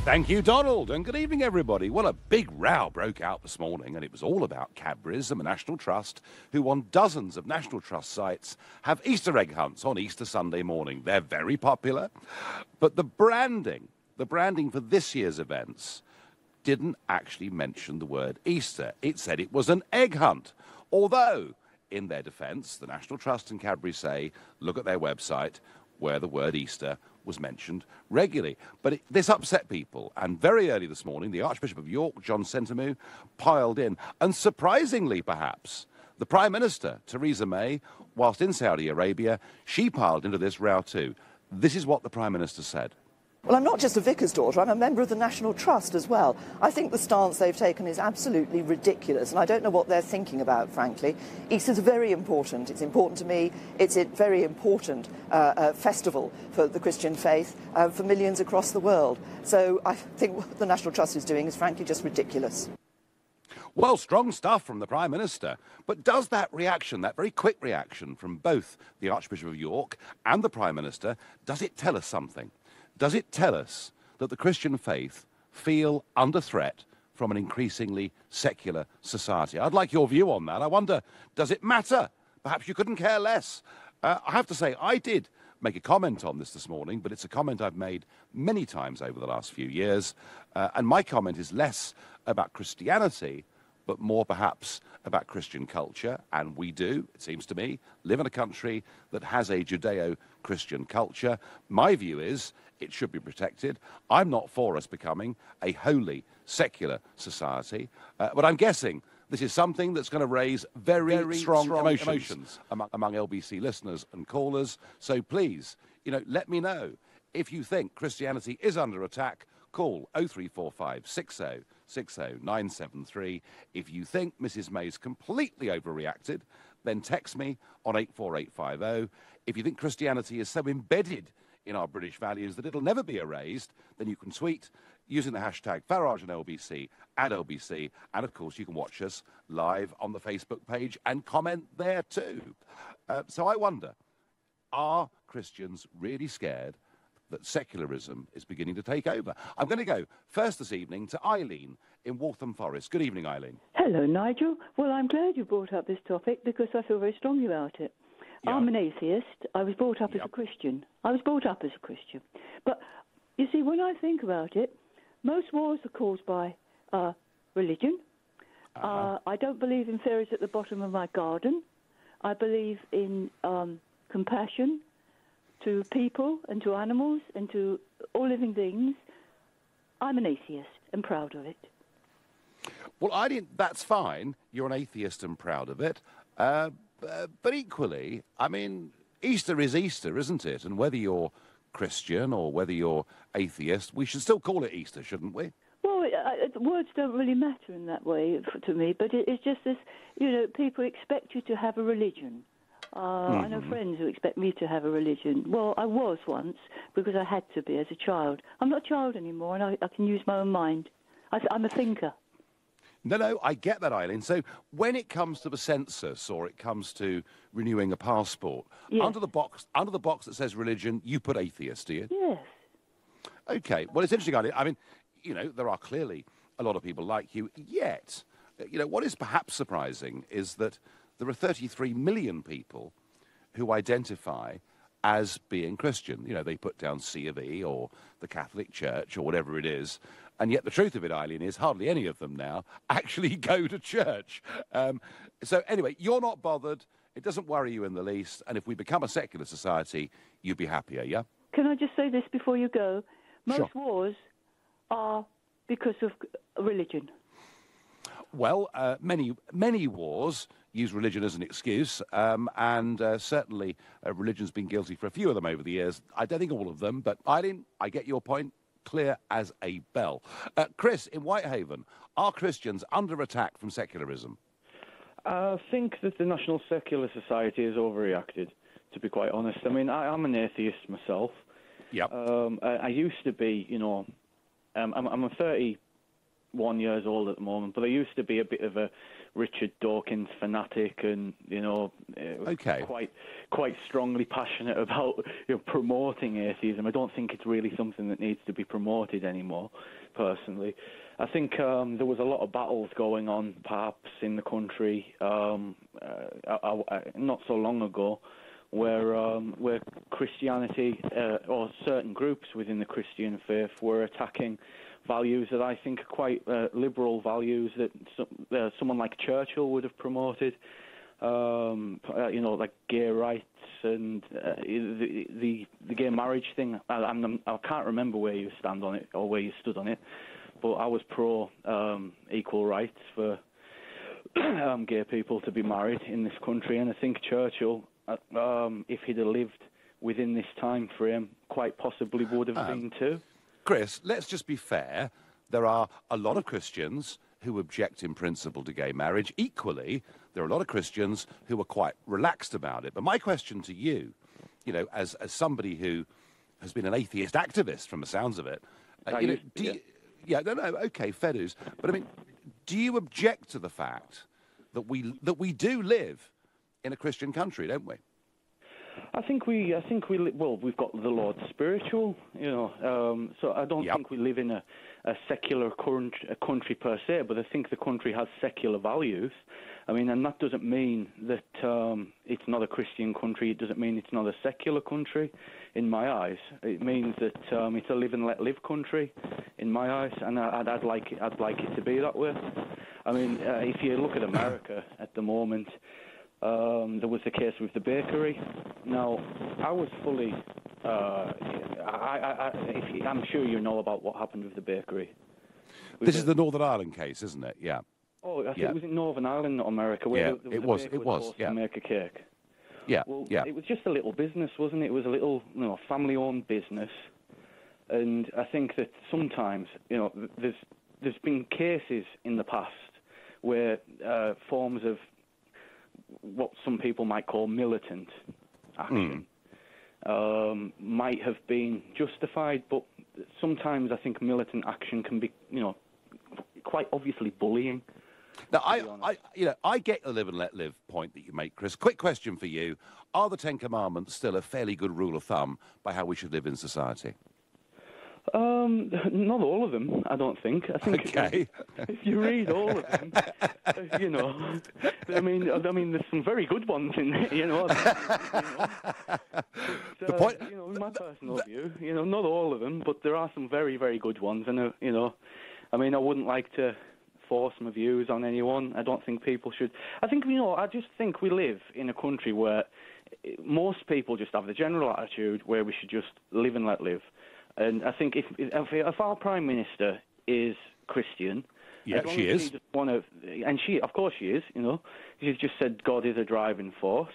Thank you, Donald, and good evening, everybody. Well, a big row broke out this morning, and it was all about Cadbury's and the National Trust, who on dozens of National Trust sites have Easter egg hunts on Easter Sunday morning. They're very popular, but the branding for this year's events didn't actually mention the word Easter. It said it was an egg hunt, although, in their defence, the National Trust and Cadbury say, look at their website, where the word Easter was mentioned regularly. But this upset people, and very early this morning, the Archbishop of York, John Sentamu, piled in. And surprisingly, perhaps, the Prime Minister, Theresa May, whilst in Saudi Arabia, she piled into this row too. This is what the Prime Minister said. Well, I'm not just a vicar's daughter, I'm a member of the National Trust as well. I think the stance they've taken is absolutely ridiculous, and I don't know what they're thinking about, frankly. Easter's very important. It's important to me. It's a very important festival for the Christian faith for millions across the world. So I think what the National Trust is doing is, frankly, just ridiculous. Well, strong stuff from the Prime Minister. But does that reaction, that very quick reaction from both the Archbishop of York and the Prime Minister, does it tell us something? Does it tell us that the Christian faith feel under threat from an increasingly secular society? I'd like your view on that. I wonder, does it matter? Perhaps you couldn't care less. I have to say, I did make a comment on this morning, but it's a comment I've made many times over the last few years. And my comment is less about Christianity, but more perhaps about Christian culture. And we do, it seems to me, live in a country that has a Judeo-Christian culture. My view is it should be protected. I'm not for us becoming a wholly secular society, but I'm guessing this is something that's going to raise very strong emotions among LBC listeners and callers. So please, let me know if you think Christianity is under attack. Call 0345 60 60 973. If you think Mrs. May's completely overreacted, then text me on 84850. If you think Christianity is so embedded in our British values that it'll never be erased, then you can tweet using the hashtag Farage and LBC at LBC. And, of course, you can watch us live on the Facebook page and comment there too. So I wonder, are Christians really scared that secularism is beginning to take over? I'm going to go first this evening to Eileen in Waltham Forest. Good evening, Eileen. Hello, Nigel. Well, I'm glad you brought up this topic because I feel very strongly about it. Yeah. I'm an atheist. I was brought up as a Christian. But, you see, when I think about it, most wars are caused by religion. I don't believe in fairies at the bottom of my garden. I believe in compassion to people and to animals and to all living things. I'm an atheist and proud of it. Well, that's fine. You're an atheist and proud of it. But equally, I mean, Easter is Easter, isn't it? And whether you're Christian or whether you're atheist, we should still call it Easter, shouldn't we? Well, words don't really matter in that way to me, but it's just this, people expect you to have a religion. I know friends who expect me to have a religion. Well, I was once because I had to be as a child. I'm not a child anymore, and I can use my own mind. I'm a thinker. No, I get that, Eileen. So when it comes to the census or it comes to renewing a passport, yes, under the box that says religion, you put atheist, do you? Yes. Okay. Well, it's interesting, Eileen. I mean, there are clearly a lot of people like you. Yet, what is perhaps surprising is that there are 33 million people who identify as being Christian. They put down C of E or the Catholic Church or whatever it is. And yet the truth of it, Eileen, is hardly any of them now actually go to church. So anyway, you're not bothered. It doesn't worry you in the least. And if we become a secular society, you'd be happier, yeah? Can I just say this before you go? Most wars are because of religion. Well, many wars use religion as an excuse, and certainly religion's been guilty for a few of them over the years. I don't think all of them, but Eileen, I get your point. Clear as a bell. Chris, in Whitehaven, are Christians under attack from secularism? I think that the National Secular Society has overreacted, to be quite honest. I mean, I'm an atheist myself. Yep. I used to be, I'm a 1 year old at the moment, but I used to be a bit of a Richard Dawkins fanatic, and quite strongly passionate about promoting atheism. I don't think it's really something that needs to be promoted anymore, personally. I think there was a lot of battles going on, perhaps, in the country not so long ago, where Christianity or certain groups within the Christian faith were attacking values that I think are quite liberal values that someone like Churchill would have promoted, like gay rights and the gay marriage thing. I can't remember where you stand on it or where you stood on it, but I was pro equal rights for gay people to be married in this country, and I think Churchill, if he'd have lived within this time frame, quite possibly would have been too. Chris, let's just be fair. There are a lot of Christians who object in principle to gay marriage. Equally, there are a lot of Christians who are quite relaxed about it. But my question to you, as somebody who has been an atheist activist from the sounds of it, okay, fair dues. But I mean, do you object to the fact that we do live in a Christian country, don't we? I think we've got the Lord spiritual, so I don't think we live in a secular country per se, but I think the country has secular values. I mean, and that doesn't mean that it's not a Christian country. It doesn't mean it's not a secular country, in my eyes. It means that it's a live and let live country, in my eyes, and I'd like it to be that way. I mean, if you look at America at the moment, there was the case with the bakery. Now, I was fully... I'm sure you know about what happened with the bakery. This is the Northern Ireland case, isn't it? Yeah. Oh, I think it was in Northern Ireland, not America, where there was it was to make a cake. Yeah, well, it was just a little business, wasn't it? It was a little, family-owned business. And I think that sometimes, there's been cases in the past where forms of what some people might call militant action might have been justified, but sometimes I think militant action can be, quite obviously bullying. Now, I get the live and let live point that you make, Chris. Quick question for you. Are the Ten Commandments still a fairly good rule of thumb by how we should live in society? Not all of them, I don't think. I think if you read all of them, I mean, there's some very good ones in there, The point, in my personal view, not all of them, but there are some very, very good ones, and I mean, I wouldn't like to force my views on anyone. I don't think people should. I think, I just think we live in a country where most people just have the general attitude where we should just live and let live. And I think if our Prime Minister is Christian... Yeah, she is. Of course she is, She's just said God is a driving force.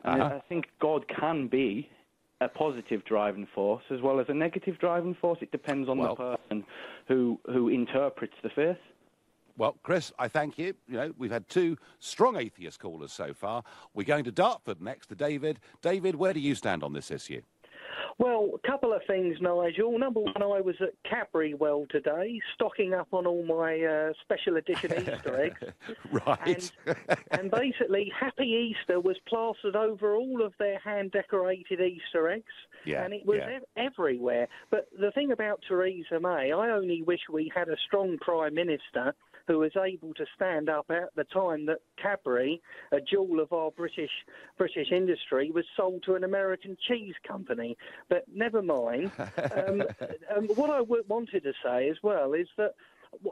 And I think God can be a positive driving force as well as a negative driving force. It depends on the person who interprets the faith. Well, Chris, I thank you. We've had two strong atheist callers so far. We're going to Dartford next to David. David, where do you stand on this issue? Well, a couple of things, Nigel. Number one, I was at Cadbury Well today, stocking up on all my special edition Easter eggs. Right. And basically, Happy Easter was plastered over all of their hand-decorated Easter eggs. Yeah, and it was everywhere. But the thing about Theresa May, I only wish we had a strong Prime Minister who was able to stand up at the time that Cadbury, a jewel of our British industry, was sold to an American cheese company. But never mind. What I wanted to say as well is that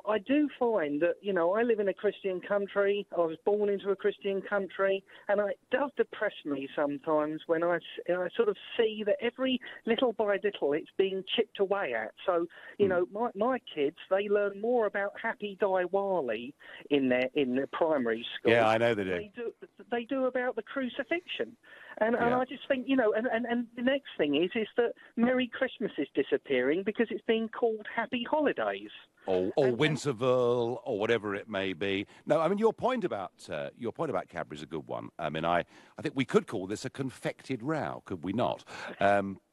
I do find that, I live in a Christian country. I was born into a Christian country, and it does depress me sometimes when I sort of see that every little by little it's being chipped away at. So, my kids, they learn more about Happy Diwali in the primary school. Yeah, I know they do. They do about the crucifixion. And I just think, and the next thing is that Merry Christmas is disappearing because it's being called Happy Holidays. Or Winterval, or whatever it may be. No, I mean, your point about Cadbury is a good one. I mean, I think we could call this a confected row, could we not?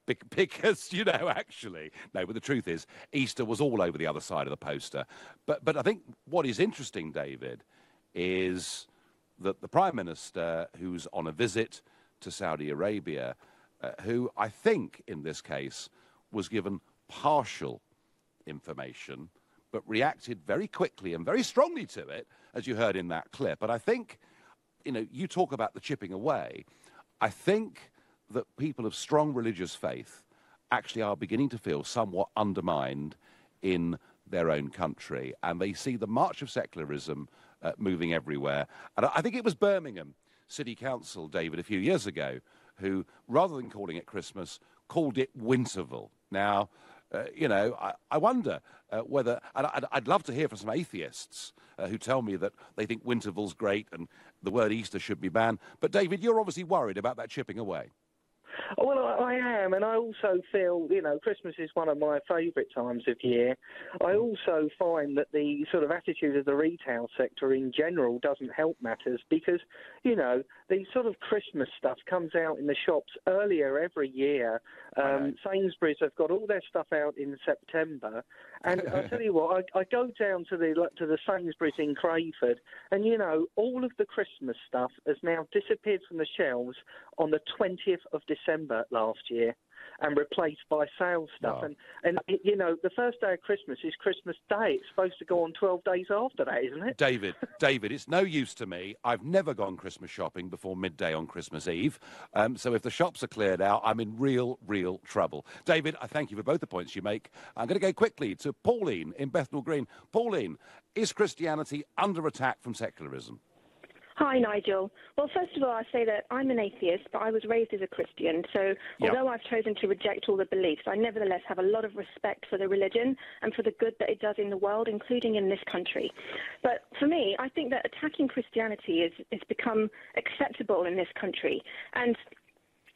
Because, you know, actually, no, but the truth is, Easter was all over the other side of the poster. But I think what is interesting, David, is that the Prime Minister, who's on a visit to Saudi Arabia, who I think in this case was given partial information, but reacted very quickly and very strongly to it, as you heard in that clip. And I think, you know, you talk about the chipping away. I think that people of strong religious faith actually are beginning to feel somewhat undermined in their own country, and they see the march of secularism moving everywhere. And I think it was Birmingham City Council, David, a few years ago, who, rather than calling it Christmas, called it Winterval. Now, you know, I wonder whether, and I'd love to hear from some atheists who tell me that they think Winterval's great and the word Easter should be banned. But, David, you're obviously worried about that chipping away. Well, I am, and I also feel, you know, Christmas is one of my favourite times of year. I also find that the sort of attitude of the retail sector in general doesn't help matters because, you know, the sort of Christmas stuff comes out in the shops earlier every year. Sainsbury's have got all their stuff out in September, and I'll tell you what, I go down to the Sainsbury's in Crayford, and, you know, all of the Christmas stuff has now disappeared from the shelves on the 20th of December last year and replaced by sales stuff. Wow. And you know, the first day of Christmas is Christmas Day. It's supposed to go on 12 days after that, isn't it? David, it's no use to me. I've never gone Christmas shopping before midday on Christmas Eve. So if the shops are cleared out, I'm in real trouble. David, I thank you for both the points you make. I'm going to go quickly to Pauline in Bethnal Green. Pauline, is Christianity under attack from secularism? Hi, Nigel. Well, first of all, I say that I'm an atheist, but I was raised as a Christian. So although I've chosen to reject all the beliefs, I nevertheless have a lot of respect for the religion and for the good that it does in the world, including in this country. But for me, I think that attacking Christianity has become acceptable in this country. And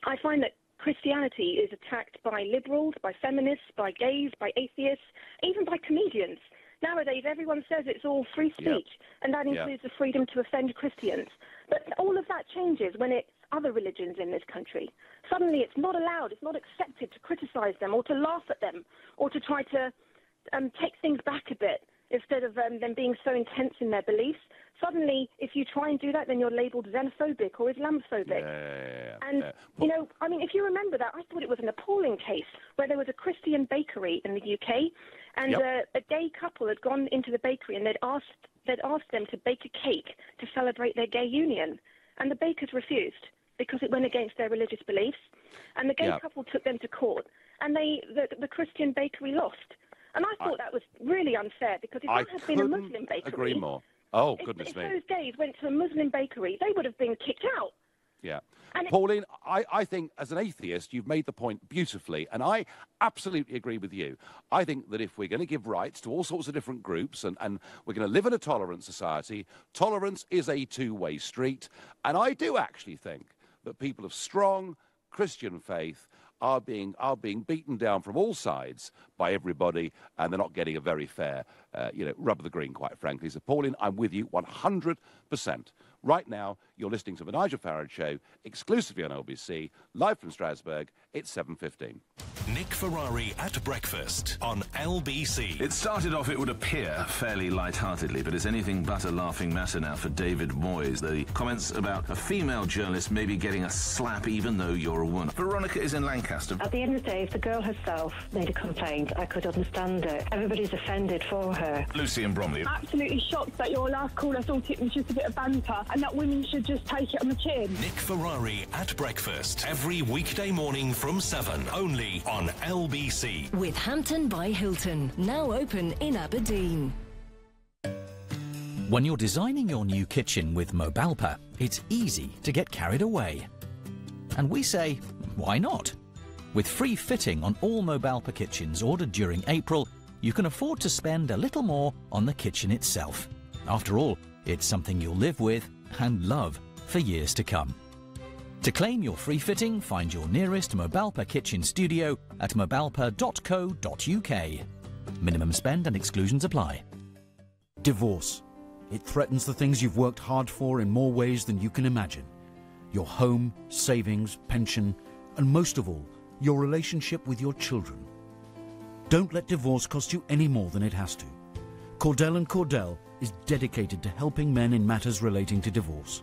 I find that Christianity is attacked by liberals, by feminists, by gays, by atheists, even by comedians. Nowadays, everyone says it's all free speech, and that includes the freedom to offend Christians. But all of that changes when it's other religions in this country. Suddenly, it's not allowed, it's not accepted to criticise them or to laugh at them or to try to take things back a bit instead of them being so intense in their beliefs. Suddenly, if you try and do that, then you're labelled xenophobic or Islamophobic. You know, I mean, if you remember that, I thought it was an appalling case where there was a Christian bakery in the UK, and a gay couple had gone into the bakery and they'd asked them to bake a cake to celebrate their gay union, and the bakers refused because it went against their religious beliefs, and the gay couple took them to court, and the Christian bakery lost. And I thought that was really unfair because if that had been a Muslim bakery... agree more. Oh, goodness me. If those gays went to a Muslim bakery, they would have been kicked out. Yeah. Pauline, I think as an atheist, you've made the point beautifully, and I absolutely agree with you. I think that if we're going to give rights to all sorts of different groups and we're going to live in a tolerant society, tolerance is a two-way street. And I do actually think that people of strong Christian faith are being beaten down from all sides by everybody, and they're not getting a very fair, rub of the green, quite frankly. So, Pauline, I'm with you 100%. Right now, you're listening to The Nigel Farage Show, exclusively on LBC, live from Strasbourg. It's 7:15. Nick Ferrari at breakfast on LBC. It started off, it would appear, fairly light-heartedly, but it's anything but a laughing matter now for David Moyes. The comments about a female journalist maybe getting a slap even though you're a woman. Veronica is in Lancaster. At the end of the day, if the girl herself made a complaint, I could understand it. Everybody's offended for her. Lucy and Bromley. Absolutely shocked that your last caller thought it was just a bit of banter and that women should just take it on the chin. Nick Ferrari at breakfast every weekday morning from 7, only on LBC. With Hampton by Hilton, now open in Aberdeen. When you're designing your new kitchen with Mobalpa, it's easy to get carried away. And we say, why not? With free fitting on all Mobalpa kitchens ordered during April, you can afford to spend a little more on the kitchen itself. After all, it's something you'll live with and love for years to come. To claim your free fitting, find your nearest Mobalpa kitchen studio at mobalpa.co.uk. Minimum spend and exclusions apply. Divorce. It threatens the things you've worked hard for in more ways than you can imagine. Your home, savings, pension, and most of all, your relationship with your children. Don't let divorce cost you any more than it has to. Cordell & Cordell is dedicated to helping men in matters relating to divorce.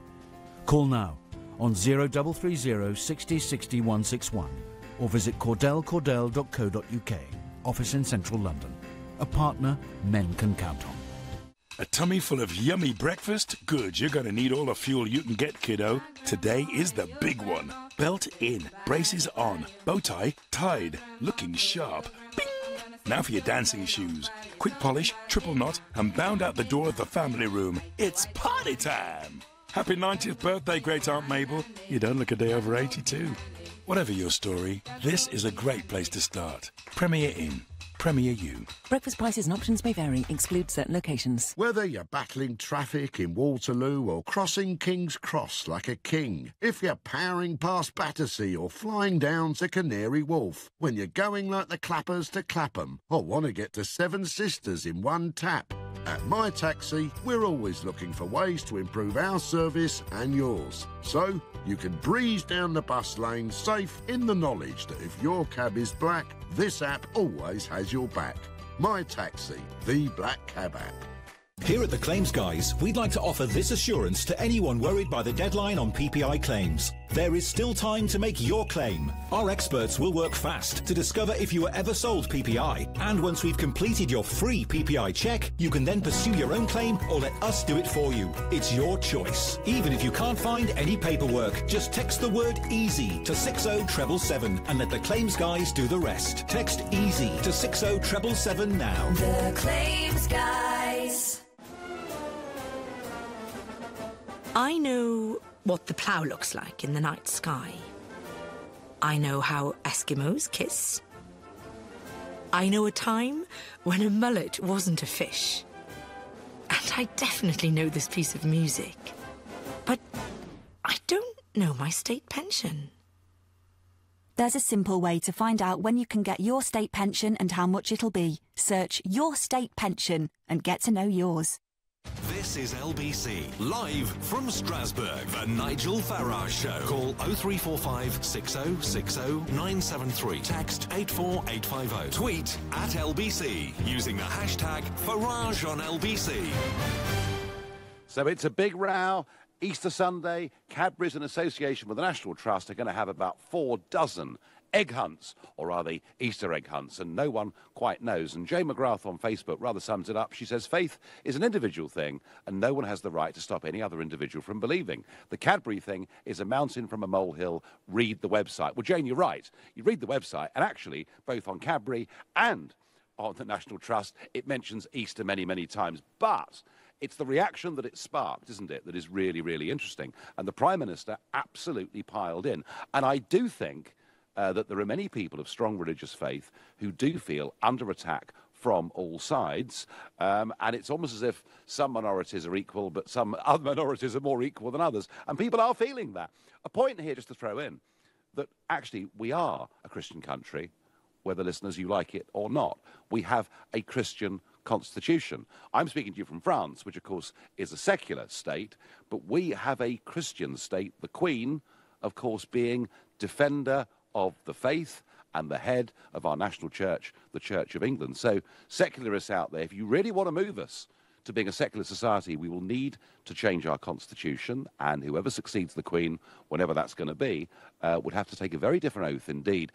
Call now on 0330 60 60 161 or visit cordellcordell.co.uk. Office in central London. A partner men can count on. A tummy full of yummy breakfast? Good, you're going to need all the fuel you can get, kiddo. Today is the big one. Belt in, braces on, bow tie tied, looking sharp. Bing! Now for your dancing shoes. Quick polish, triple knot, and bound out the door of the family room. It's party time! Happy 90th birthday, great Aunt Mabel. You don't look a day over 82. Whatever your story, this is a great place to start. Premier Inn. Premier U. Breakfast prices and options may vary. Exclude certain locations. Whether you're battling traffic in Waterloo or crossing King's Cross like a king, if you're powering past Battersea or flying down to Canary Wharf, when you're going like the Clappers to Clapham or want to get to Seven Sisters in one tap, at My Taxi, we're always looking for ways to improve our service and yours. So you can breeze down the bus lane safe in the knowledge that if your cab is black, this app always has your back. My Taxi, the black cab app. Here at the Claims Guys, we'd like to offer this assurance to anyone worried by the deadline on PPI claims. There is still time to make your claim. Our experts will work fast to discover if you were ever sold PPI. And once we've completed your free PPI check, you can then pursue your own claim or let us do it for you. It's your choice. Even if you can't find any paperwork, just text the word EASY to 60777 and let the Claims Guys do the rest. Text EASY to 60777 now. The Claims Guys. I know what the plough looks like in the night sky. I know how Eskimos kiss. I know a time when a mullet wasn't a fish. And I definitely know this piece of music. But I don't know my state pension. There's a simple way to find out when you can get your state pension and how much it'll be. Search Your State Pension and get to know yours. This is LBC, live from Strasbourg, the Nigel Farage Show. Call 0345 6060 973. Text 84850. Tweet at LBC using the hashtag Farage on LBC. So it's a big row. Easter Sunday, Cadbury's in association with the National Trust are going to have about 4 dozen egg hunts, or are they Easter egg hunts, and no one quite knows. And Jane McGrath on Facebook rather sums it up. She says, faith is an individual thing, and no one has the right to stop any other individual from believing. The Cadbury thing is a mountain from a molehill. Read the website. Well, Jane, you're right. You read the website, and actually, both on Cadbury and on the National Trust, it mentions Easter many, many times. But it's the reaction that it sparked, isn't it, that is really, really interesting. And the Prime Minister absolutely piled in. And I do think that there are many people of strong religious faith who do feel under attack from all sides. And it's almost as if some minorities are equal, but some other minorities are more equal than others. And people are feeling that. A point here just to throw in, that actually we are a Christian country, whether listeners you like it or not. We have a Christian constitution. I'm speaking to you from France, which of course is a secular state, but we have a Christian state, the Queen, of course, being defender of the faith and the head of our national church, the Church of England. So secularists out there, if you really want to move us to being a secular society, we will need to change our constitution, and whoever succeeds the Queen, whenever that's going to be, would have to take a very different oath indeed.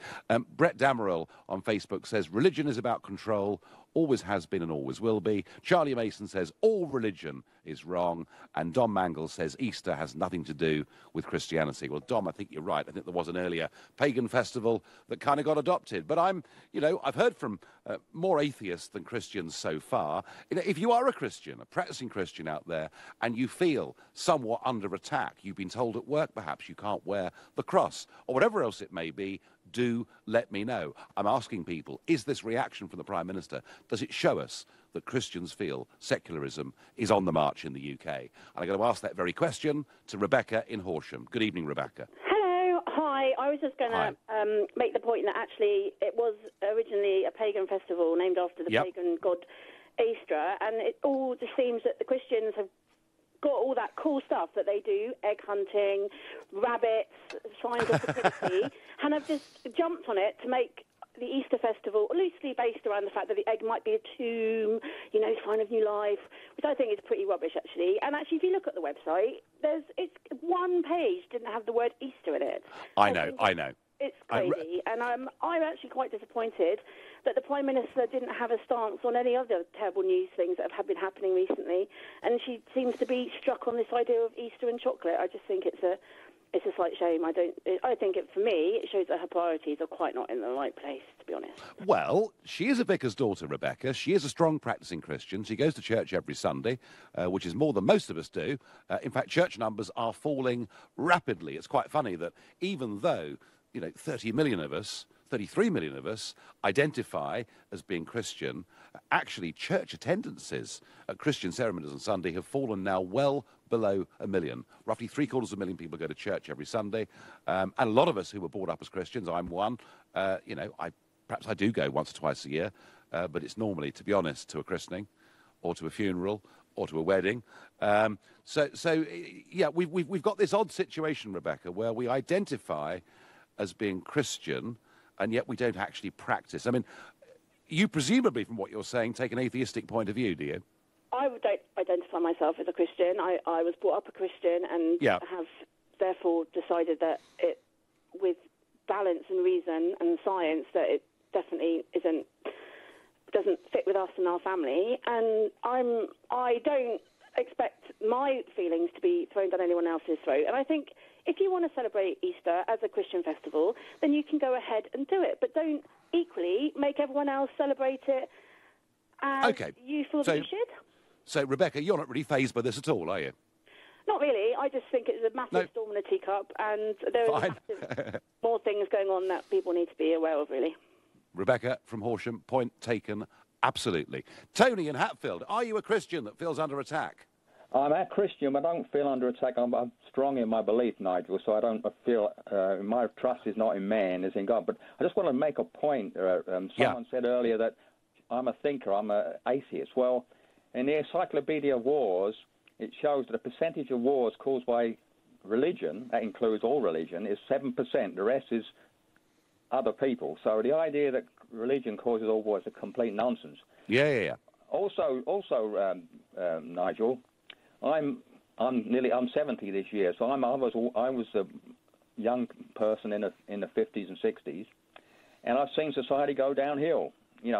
Brett Damerel on Facebook says, religion is about control, always has been and always will be. Charlie Mason says, all religion is wrong. And Dom Mangle says, Easter has nothing to do with Christianity. Well, Dom, I think you're right. I think there was an earlier pagan festival that kind of got adopted. But I've heard from more atheists than Christians so far. If you are a Christian, a practicing Christian out there, and you feel somewhat under attack, you've been told at work perhaps you can't wear the cross, or whatever else it may be, do let me know. I'm asking people, is this reaction from the Prime Minister, does it show us that Christians feel secularism is on the march in the UK? And I'm going to ask that very question to Rebecca in Horsham. Good evening, Rebecca. Hello, hi. I was just going to make the point that actually it was originally a pagan festival named after the pagan god Easter, and it all just seems that the Christians have got all that cool stuff that they do, egg hunting, rabbits, signs of fertility, and have just jumped on it to make the Easter festival loosely based around the fact that the egg might be a tomb, you know, sign of new life, which I think is pretty rubbish, actually. And actually, if you look at the website, it's one page didn't have the word Easter in it. I know. It's crazy, and I'm actually quite disappointed that the Prime Minister didn't have a stance on any other terrible news things that have been happening recently, and she seems to be struck on this idea of Easter and chocolate. I just think it's a slight shame. I think for me, it shows that her priorities are quite not in the right place, to be honest. Well, she is a vicar's daughter, Rebecca. She is a strong practising Christian. She goes to church every Sunday, which is more than most of us do. In fact, church numbers are falling rapidly. It's quite funny that even though, 30 million of us, 33 million of us identify as being Christian, actually church attendances at Christian ceremonies on Sunday have fallen now well below 1 million. Roughly 750,000 people go to church every Sunday. And a lot of us who were brought up as Christians, I'm one, perhaps I do go once or twice a year, but it's normally, to be honest, to a christening or to a funeral or to a wedding. We've got this odd situation, Rebecca, where we identify as being Christian, and yet we don't actually practice. I mean, you presumably, from what you're saying, take an atheistic point of view, do you? I don't identify myself as a Christian. I was brought up a Christian and have therefore decided that with balance and reason and science, that it definitely doesn't fit with us and our family. And I don't expect my feelings to be thrown down anyone else's throat. And I think if you want to celebrate Easter as a Christian festival, then you can go ahead and do it. But don't equally make everyone else celebrate it as you feel that you should. So, Rebecca, you're not really fazed by this at all, are you? Not really. I just think it's a massive storm in a teacup, and there are more things going on that people need to be aware of, really. Rebecca from Horsham, point taken, absolutely. Tony in Hatfield, are you a Christian that feels under attack? I'm a Christian, but I don't feel under attack. I'm strong in my belief, Nigel, so I don't feel my trust is not in man, it's in God. But I just want to make a point. Someone said earlier that I'm a thinker, I'm an atheist. Well, in the Encyclopedia of Wars, it shows that the percentage of wars caused by religion, that includes all religion, is 7%. The rest is other people. So the idea that religion causes all wars is a complete nonsense. Yeah. Also, Nigel, I'm 70 this year, so I was a young person in the 50s and 60s, and I've seen society go downhill.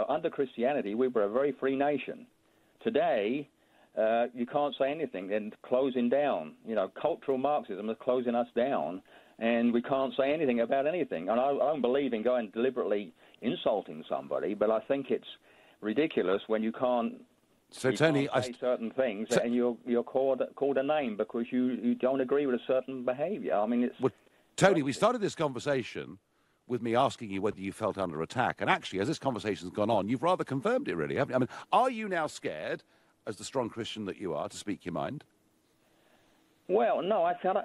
Under Christianity, we were a very free nation. Today, you can't say anything, and closing down. Cultural Marxism is closing us down, and we can't say anything about anything. And I don't believe in going deliberately insulting somebody, but I think it's ridiculous when you can't. So, Tony, say certain things, and you're called a name because you don't agree with a certain behaviour. I mean, it's. Well, Tony, we started this conversation with me asking you whether you felt under attack, and actually, as this conversation's gone on, you've rather confirmed it, really, haven't you? I mean, are you now scared, as the strong Christian that you are, to speak your mind? Well, no, as a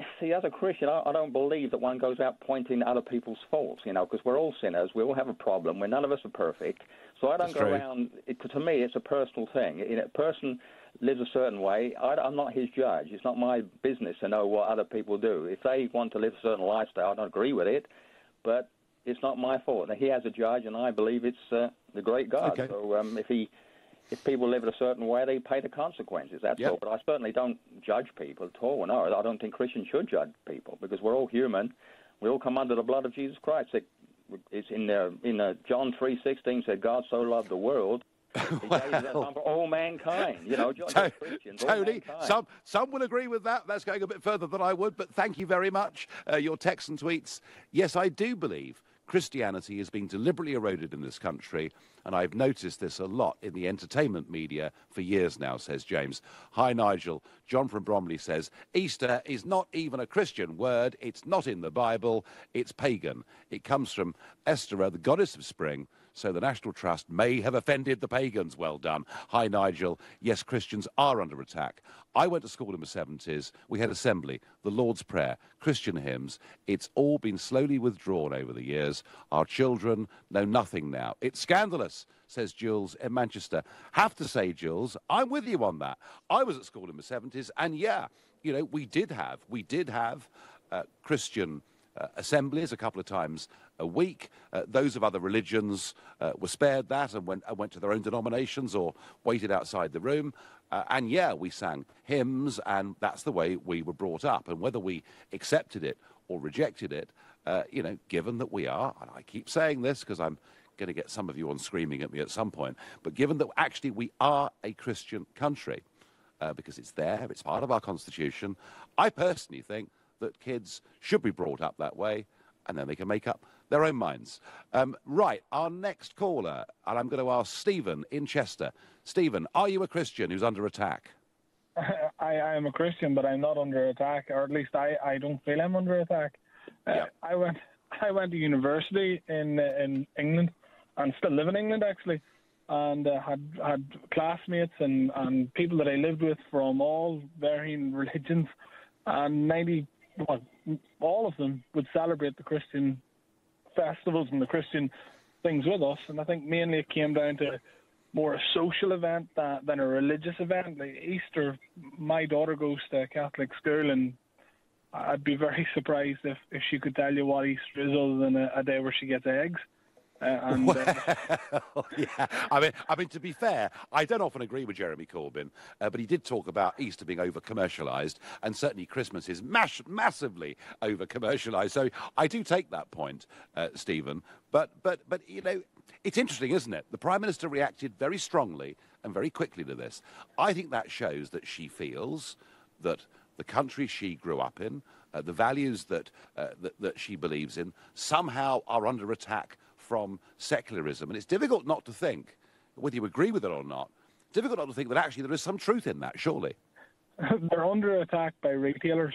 Christian, I don't believe that one goes out pointing other people's faults, because we're all sinners. We all have a problem. None of us are perfect. So I don't go around. To me, it's a personal thing. A person lives a certain way. I'm not his judge. It's not my business to know what other people do. If they want to live a certain lifestyle, I don't agree with it, but it's not my fault. Now, he has a judge, and I believe it's the great God. Okay. So if people live a certain way, they pay the consequences. That's all. But I certainly don't judge people at all. No, I don't think Christians should judge people because we're all human. We all come under the blood of Jesus Christ. It's in John 3:16 said, God so loved the world. He gave his son for all mankind. Tony, some will agree with that. That's going a bit further than I would, but thank you very much. Your texts and tweets. Yes, I do believe Christianity is being deliberately eroded in this country, and I've noticed this a lot in the entertainment media for years now, says James. Hi, Nigel. John from Bromley says, Easter is not even a Christian word. It's not in the Bible. It's pagan. It comes from Esther, the goddess of spring. So the National Trust may have offended the pagans. Well done. Hi, Nigel. Yes, Christians are under attack. I went to school in the 70s. We had assembly, the Lord's Prayer, Christian hymns. It's all been slowly withdrawn over the years. Our children know nothing now. It's scandalous, says Jules in Manchester. Have to say, Jules, I'm with you on that. I was at school in the 70s, and yeah, you know, we did have Christian assemblies a couple of times a week. Those of other religions were spared that and went to their own denominations or waited outside the room. And yeah, we sang hymns, and that's the way we were brought up. And whether we accepted it or rejected it, you know, given that we are, and I keep saying this because I'm going to get some of you on screaming at me at some point, but given that actually we are a Christian country, because it's there, it's part of our constitution, I personally think that kids should be brought up that way, and then they can make up their own minds. Right, our next caller, and I'm going to ask Stephen in Chester. Stephen, are you a Christian who's under attack? I am a Christian, but I'm not under attack, or at least I don't feel I'm under attack. I went to university in England, and still live in England actually, and had classmates and people that I lived with from all varying religions, and all of them would celebrate the Christian festivals and the Christian things with us. And I think mainly it came down to more a social event than a religious event. Like Easter, my daughter goes to a Catholic school, and I'd be very surprised if she could tell you what Easter is other than a day where she gets eggs. Yeah, I mean, to be fair, I don't often agree with Jeremy Corbyn, but he did talk about Easter being over-commercialised, and certainly Christmas is massively over-commercialised. So I do take that point, Stephen. But you know, it's interesting, isn't it? The Prime Minister reacted very strongly and very quickly to this. I think that shows that she feels that the country she grew up in, the values that she believes in, somehow are under attack from secularism. And it's difficult not to think, whether you agree with it or not, difficult not to think that actually there is some truth in that, surely. They're under attack by retailers.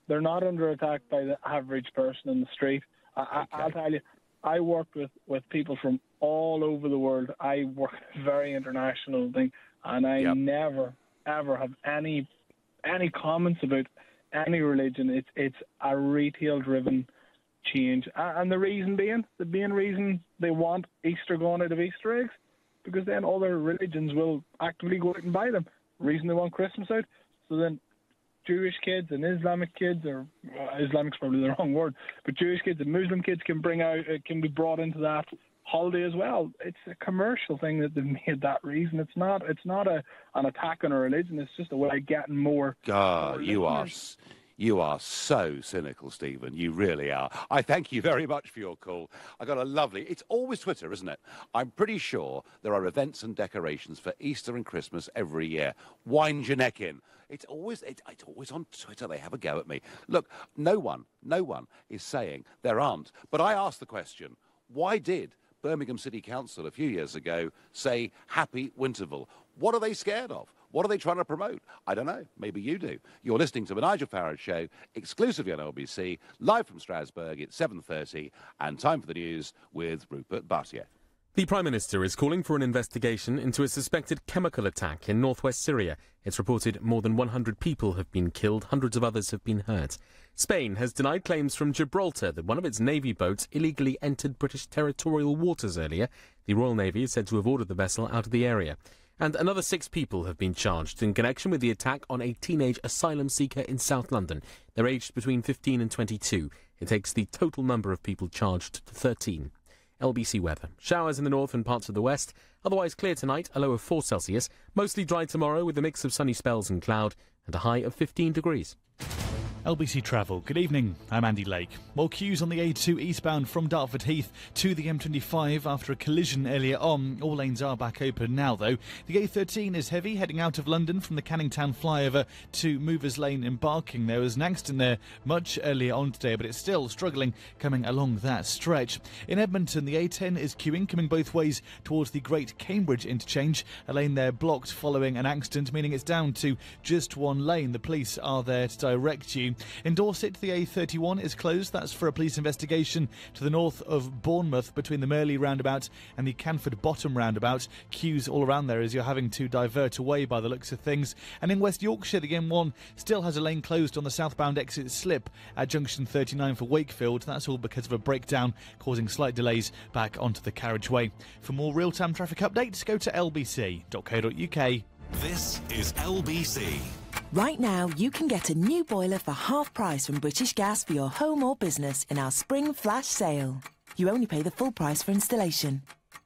They're not under attack by the average person in the street. I'll tell you, I worked with people from all over the world. I work a very international thing, and I never, ever have any comments about any religion. It's a retail-driven change, and the main reason they want Easter gone out of Easter eggs, because then other religions will actively go out and buy them. The reason they want Christmas out, so then Jewish kids and Islamic kids, or Islamic's probably the wrong word, but Jewish kids and Muslim kids can be brought into that holiday as well. It's a commercial thing that they've made that reason. It's not an attack on a religion. It's just a way of getting more. God, you are so cynical, Stephen. You really are. I thank you very much for your call. I got a lovely... It's always Twitter, isn't it? I'm pretty sure there are events and decorations for Easter and Christmas every year. Wind your neck in. It's always on Twitter. They have a go at me. Look, no one is saying there aren't. But I asked the question, why did Birmingham City Council a few years ago say Happy Winterval? What are they scared of? What are they trying to promote? I don't know. Maybe you do. You're listening to the Nigel Farage Show, exclusively on LBC, live from Strasbourg. It's 7:30, and time for the news with Rupert Buttier. The Prime Minister is calling for an investigation into a suspected chemical attack in northwest Syria. It's reported more than 100 people have been killed, hundreds of others have been hurt. Spain has denied claims from Gibraltar that one of its Navy boats illegally entered British territorial waters earlier. The Royal Navy is said to have ordered the vessel out of the area. And another 6 people have been charged in connection with the attack on a teenage asylum seeker in South London. They're aged between 15 and 22. It takes the total number of people charged to 13. LBC weather. Showers in the north and parts of the west. Otherwise clear tonight, a low of 4 Celsius. Mostly dry tomorrow with a mix of sunny spells and cloud, and a high of 15 degrees. LBC Travel. Good evening, I'm Andy Lake. More queues on the A2 eastbound from Dartford Heath to the M25 after a collision earlier on. All lanes are back open now though. The A13 is heavy heading out of London from the Canning Town flyover to Movers Lane in Barking. There was an accident there much earlier on today, but it's still struggling coming along that stretch. In Edmonton, the A10 is queuing coming both ways towards the Great Cambridge interchange. A lane there blocked following an accident, meaning it's down to just one lane. The police are there to direct you. you. In Dorset, the A31 is closed. That's for a police investigation to the north of Bournemouth between the Merley roundabout and the Canford Bottom roundabout. Queues all around there as you're having to divert away by the looks of things. And in West Yorkshire, the M1 still has a lane closed on the southbound exit slip at junction 39 for Wakefield. That's all because of a breakdown causing slight delays back onto the carriageway. For more real-time traffic updates, go to lbc.co.uk. This is LBC. Right now, you can get a new boiler for half price from British Gas for your home or business in our spring flash sale. You only pay the full price for installation.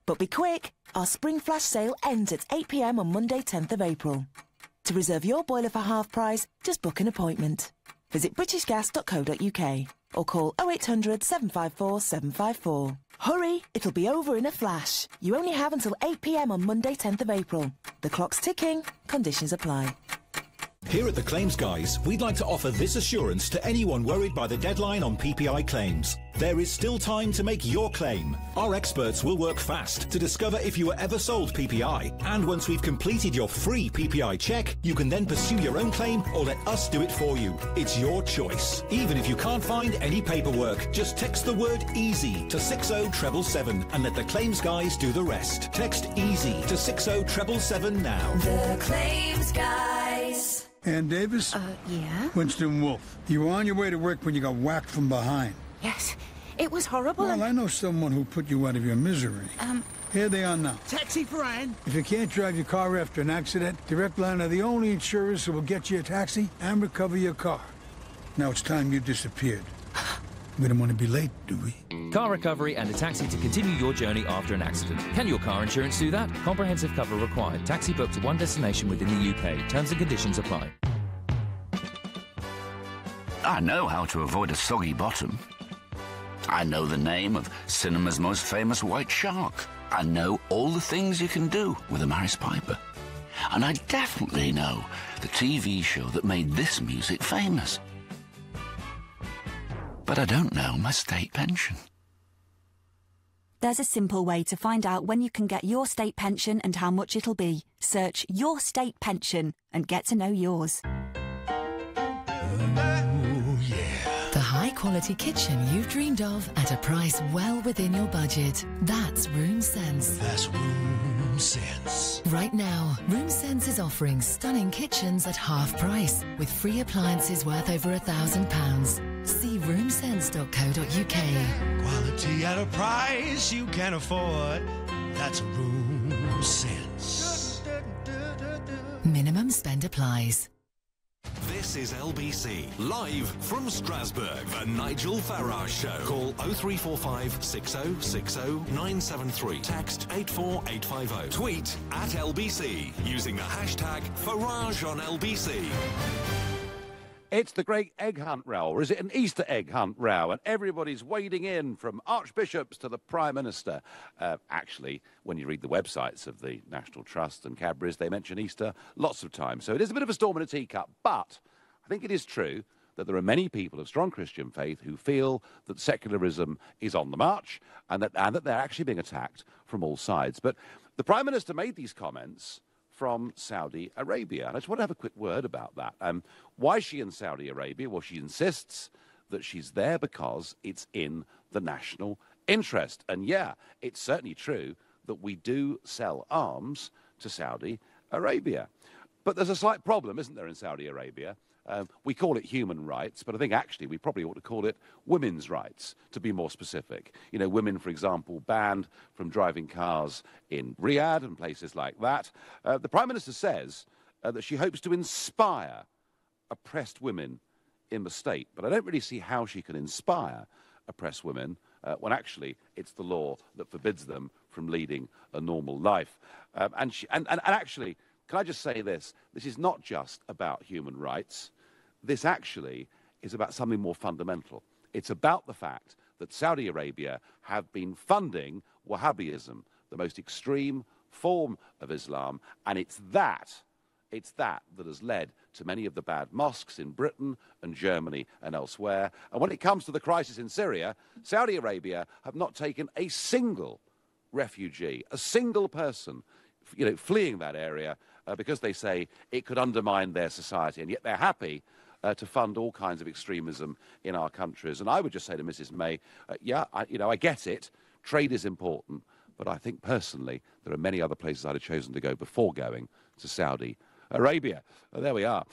But be quick, our spring flash sale ends at 8 p.m. on Monday 10th of April. To reserve your boiler for half price, just book an appointment. Visit britishgas.co.uk or call 0800 754 754. Hurry, it'll be over in a flash. You only have until 8 p.m. on Monday 10th of April. The clock's ticking, conditions apply. Here at the Claims Guys, we'd like to offer this assurance to anyone worried by the deadline on PPI claims. There is still time to make your claim. Our experts will work fast to discover if you were ever sold PPI. And once we've completed your free PPI check, you can then pursue your own claim or let us do it for you. It's your choice. Even if you can't find any paperwork, just text the word EASY to 60777 and let the Claims Guys do the rest. Text EASY to 60777 now. The Claims Guys. Ann Davis? Yeah? Winston Wolfe. You were on your way to work when you got whacked from behind. Yes. It was horrible. Well, I know someone who put you out of your misery. Here they are now. Taxi for Ann. If you can't drive your car after an accident, Direct Line are the only insurers who will get you a taxi and recover your car. Now it's time you disappeared. We don't want to be late, do we? Car recovery and a taxi to continue your journey after an accident. Can your car insurance do that? Comprehensive cover required. Taxi booked to one destination within the UK. Terms and conditions apply. I know how to avoid a soggy bottom. I know the name of cinema's most famous white shark. I know all the things you can do with a Maris Piper. And I definitely know the TV show that made this music famous. But I don't know my state pension. There's a simple way to find out when you can get your state pension and how much it'll be. Search Your State Pension and get to know yours. The high-quality kitchen you've dreamed of at a price well within your budget. That's Room Sense. That's Room Sense. Right now, Room Sense is offering stunning kitchens at half price with free appliances worth over £1,000. See roomsense.co.uk. Quality at a price you can afford. That's Room Sense. Minimum spend applies. This is LBC, live from Strasbourg, the Nigel Farage Show. Call 0345 6060 973. Text 84850. Tweet at LBC using the hashtag Farage on LBC. It's the great egg hunt row, or is it an Easter egg hunt row? And everybody's wading in, from archbishops to the Prime Minister. Actually, when you read the websites of the National Trust and Cadbury's, they mention Easter lots of times. So it is a bit of a storm in a teacup. But I think it is true that there are many people of strong Christian faith who feel that secularism is on the march and that they're actually being attacked from all sides. But the Prime Minister made these comments from Saudi Arabia. And I just want to have a quick word about that. Why is she in Saudi Arabia? Well, she insists that she's there because it's in the national interest. And yeah, it's certainly true that we do sell arms to Saudi Arabia. But there's a slight problem, isn't there, in Saudi Arabia? We call it human rights, but I think actually we probably ought to call it women's rights, to be more specific. You know, women, for example, banned from driving cars in Riyadh and places like that. The Prime Minister says that she hopes to inspire oppressed women in the state, but I don't really see how she can inspire oppressed women when actually it's the law that forbids them from leading a normal life. And actually, can I just say this? This is not just about human rights. This actually is about something more fundamental. It's about the fact that Saudi Arabia have been funding Wahhabism, the most extreme form of Islam, and it's that that has led to many of the bad mosques in Britain and Germany and elsewhere. And when it comes to the crisis in Syria, Saudi Arabia have not taken a single refugee, a single person, fleeing that area because they say it could undermine their society, and yet they're happy to fund all kinds of extremism in our countries. And I would just say to Mrs May, I get it, trade is important, but I think personally there are many other places I'd have chosen to go before going to Saudi Arabia. There we are.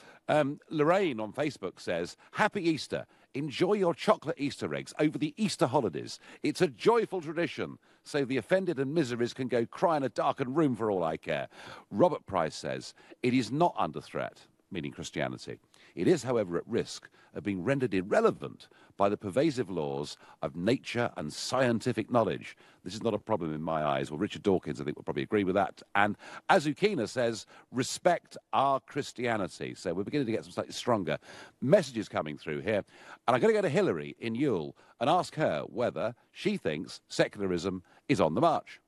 Lorraine on Facebook says, Happy Easter. Enjoy your chocolate Easter eggs over the Easter holidays. It's a joyful tradition, so the offended and miseries can go cry in a darkened room for all I care. Robert Price says, it is not under threat, meaning Christianity. It is, however, at risk of being rendered irrelevant by the pervasive laws of nature and scientific knowledge. This is not a problem in my eyes. Well, Richard Dawkins, I think, will probably agree with that. And Azukina says, respect our Christianity. So we're beginning to get some slightly stronger messages coming through here. And I'm going to go to Hillary in Ewell and ask her whether she thinks secularism is on the march.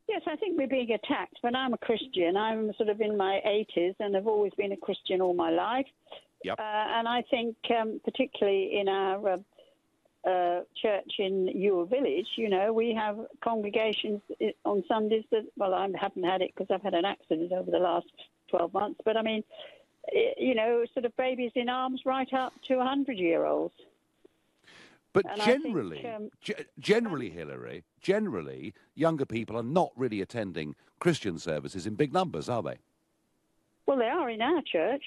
Yes, I think we're being attacked. When I'm a Christian, I'm sort of in my 80s and have always been a Christian all my life. Yep. And I think particularly in our church in Ewell Village, we have congregations on Sundays that, well, I haven't had it because I've had an accident over the last 12 months. But, I mean, sort of babies in arms right up to 100-year-olds. But and generally, Hillary, younger people are not really attending Christian services in big numbers, are they? Well, they are in our church.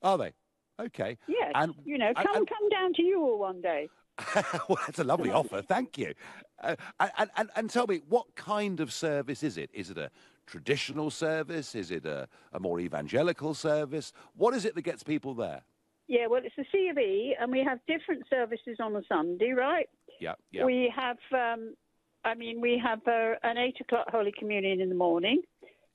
Are they? Okay. Yes. And, come down to Ewell one day. Well, that's a lovely offer. Thank you. And tell me, what kind of service is it? Is it a traditional service? Is it a more evangelical service? What is it that gets people there? Yeah, well, it's the C of E, and we have different services on a Sunday, right? Yeah, yeah. We have, we have an 8 o'clock Holy Communion in the morning,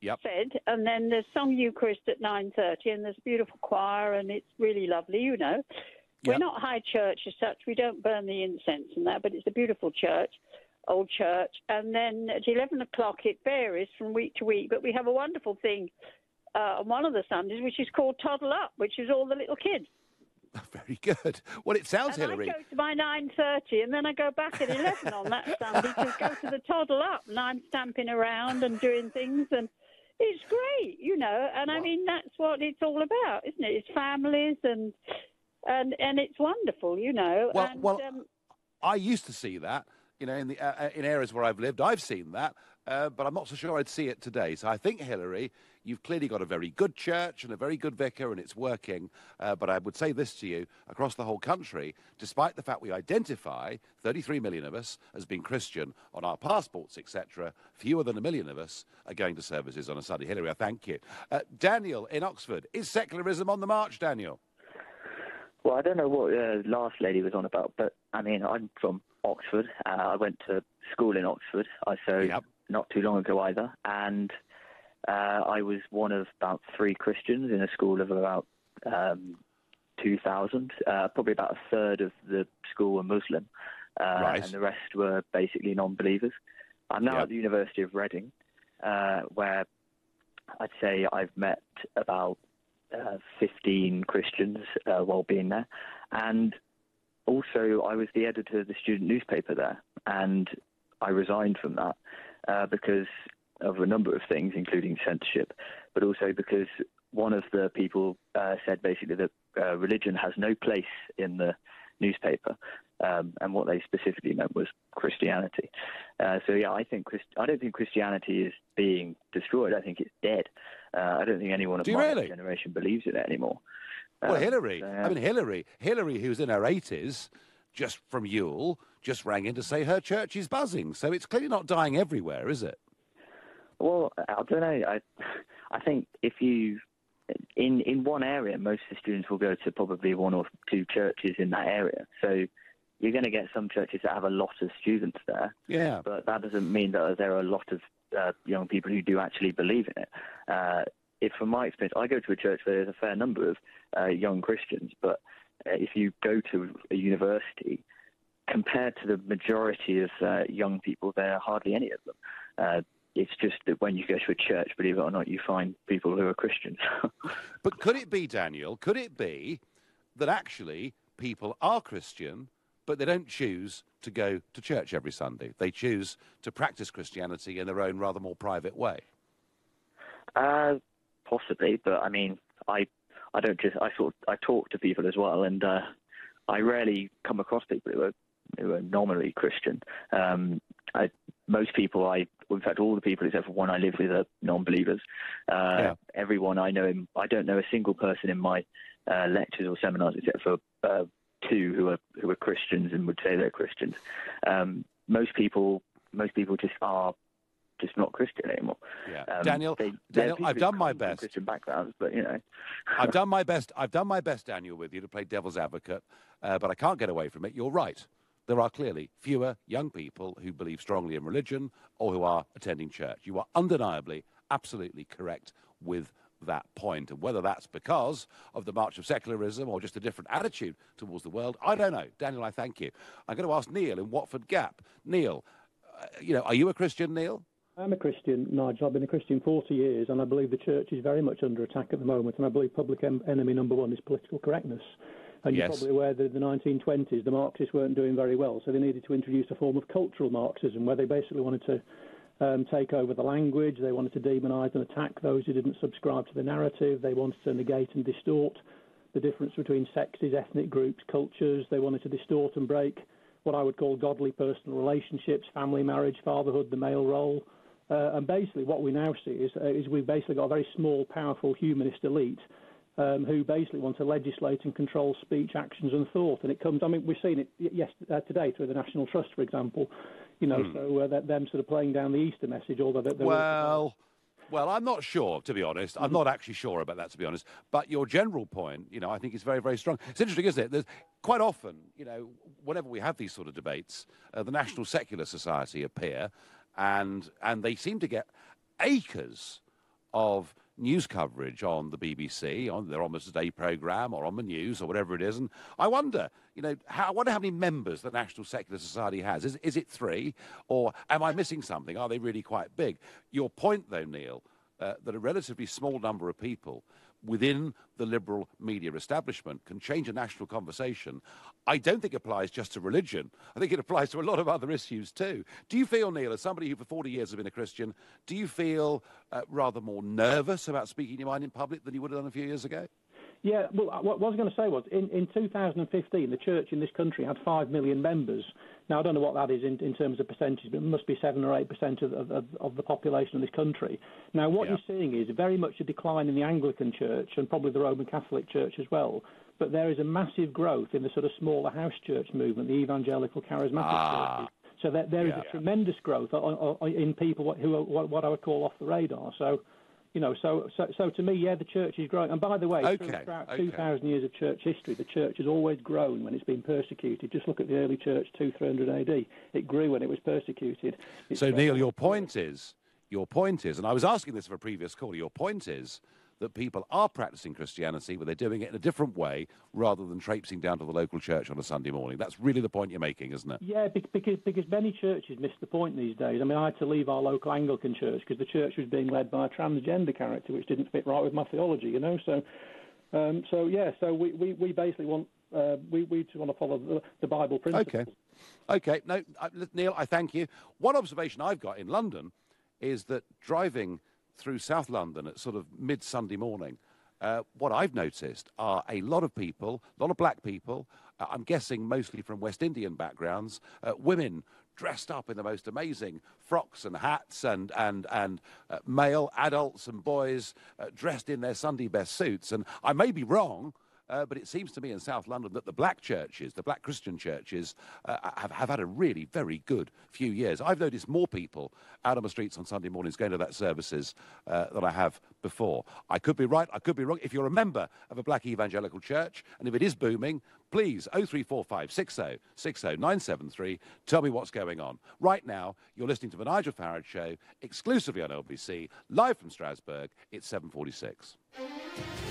fed, and then there's song Eucharist at 9:30, and there's a beautiful choir, and it's really lovely, We're not high church as such. We don't burn the incense and that, but it's a beautiful church, old church. And then at 11 o'clock, it varies from week to week, but we have a wonderful thing on one of the Sundays, which is called Toddle Up, which is all the little kids. Very good. Well, it sounds, Hillary. I go to my 9:30, and then I go back at 11 on that Sunday to go to the Toddle Up, and I'm stamping around and doing things, and it's great, And I mean, that's what it's all about, isn't it? It's families and it's wonderful, Well, I used to see that, in areas where I've lived. I've seen that, but I'm not so sure I'd see it today. So I think, Hillary, you've clearly got a very good church and a very good vicar, and it's working. But I would say this to you, across the whole country, despite the fact we identify 33 million of us as being Christian on our passports, etc., fewer than 1 million of us are going to services on a Sunday. Hillary, I thank you. Daniel in Oxford, is secularism on the march, Daniel? Well, I don't know what the last lady was on about, but, I mean, I'm from Oxford. I went to school in Oxford, not too long ago either, and I was one of about 3 Christians in a school of about 2,000. Probably about a third of the school were Muslim, and the rest were basically non-believers. I'm now at the University of Reading, where I'd say I've met about 15 Christians while being there, and also I was the editor of the student newspaper there, and I resigned from that because of a number of things, including censorship, but also because one of the people said basically that religion has no place in the newspaper, and what they specifically meant was Christianity. I don't think Christianity is being destroyed. I think it's dead. I don't think anyone of my generation believes in it anymore. Well, Hillary, Hillary, who's in her 80s, just from Ewell, just rang in to say her church is buzzing. So it's clearly not dying everywhere, is it? Well, I don't know. I think if you, in one area, most of the students will go to probably 1 or 2 churches in that area. So you're going to get some churches that have a lot of students there. Yeah. But that doesn't mean that there are a lot of young people who do actually believe in it. From my experience, I go to a church where there's a fair number of young Christians, but if you go to a university, compared to the majority of young people, there are hardly any of them. It's just that when you go to a church, believe it or not, you find people who are Christians. But could it be, Daniel, could it be that actually people are Christian, but they don't choose to go to church every Sunday? They choose to practice Christianity in their own rather more private way. Possibly, but I mean, I I talk to people as well, and I rarely come across people who are nominally Christian. Most people, in fact, all the people except for one I live with are non-believers. Everyone I know, I don't know a single person in my lectures or seminars except for two who are Christians and would say they're Christians. Most people just not Christian anymore. Yeah, Daniel, I've done my best. Christian backgrounds, but I've done my best. I've done my best, Daniel, with you to play devil's advocate, but I can't get away from it. You're right. There are clearly fewer young people who believe strongly in religion or who are attending church. You are undeniably, absolutely correct with that point. And whether that's because of the march of secularism or just a different attitude towards the world, I don't know. Daniel, I thank you. I'm going to ask Neil in Watford Gap. Neil, are you a Christian, Neil? I'm a Christian, Nigel. I've been a Christian 40 years, and I believe the church is very much under attack at the moment, and I believe public enemy number one is political correctness. And you're probably aware that in the 1920s, the Marxists weren't doing very well, so they needed to introduce a form of cultural Marxism, where they basically wanted to take over the language, they wanted to demonise and attack those who didn't subscribe to the narrative, they wanted to negate and distort the difference between sexes, ethnic groups, cultures, they wanted to distort and break what I would call godly personal relationships, family, marriage, fatherhood, the male role. And basically what we now see is we've basically got a very small, powerful humanist elite who basically want to legislate and control speech, actions and thought. And it comes, we've seen it today through the National Trust, for example, so them sort of playing down the Easter message, although Well, I'm not sure, to be honest. I'm not actually sure about that, to be honest. But your general point, I think is very, very strong. It's interesting, isn't it? There's quite often, whenever we have these sort of debates, the National Secular Society appear, and they seem to get acres of news coverage on the BBC, on their Almost a Day programme, or on the news, or whatever it is. And I wonder, I wonder how many members the National Secular Society has. Is it 3, or am I missing something? Are they really quite big? Your point, though, Neil, that a relatively small number of people within the liberal media establishment can change a national conversation, I don't think applies just to religion. I think it applies to a lot of other issues too. Do you feel, Neil, as somebody who for 40 years has been a Christian, do you feel rather more nervous about speaking your mind in public than you would have done a few years ago? Yeah, well, what I was going to say was, in 2015, the church in this country had 5 million members. Now, I don't know what that is in terms of percentage, but it must be 7 or 8% of the population of this country. Now, what you're seeing is very much a decline in the Anglican Church and probably the Roman Catholic Church as well. But there is a massive growth in the sort of smaller house church movement, the evangelical charismatic churches. So there is a tremendous growth in people who are what I would call off the radar. So, so to me, the church is growing. And by the way, throughout 2,000 years of church history, the church has always grown when it's been persecuted. Just look at the early church, 200-300 AD. It grew when it was persecuted. So, Neil, your point is, and I was asking this for a previous call, your point is that people are practicing Christianity, but they're doing it in a different way rather than traipsing down to the local church on a Sunday morning. That's really the point you're making, isn't it? Yeah, because many churches miss the point these days. I had to leave our local Anglican church because the church was being led by a transgender character, which didn't fit right with my theology, So we basically want we just want to follow the Bible principles. Okay. No, Neil, I thank you. One observation I've got in London is that driving through South London at sort of mid-Sunday morning, what I've noticed are a lot of people, a lot of black people, I'm guessing mostly from West Indian backgrounds, women dressed up in the most amazing frocks and hats, and male adults and boys dressed in their Sunday best suits. And I may be wrong, but it seems to me in South London that the black churches, the black Christian churches, have had a really very good few years. I've noticed more people out on the streets on Sunday mornings going to that services than I have before. I could be right, I could be wrong. If you're a member of a black evangelical church, and if it is booming, please, 0345 60 60 973, tell me what's going on. Right now, you're listening to The Nigel Farage Show, exclusively on LBC, live from Strasbourg. It's 7:46.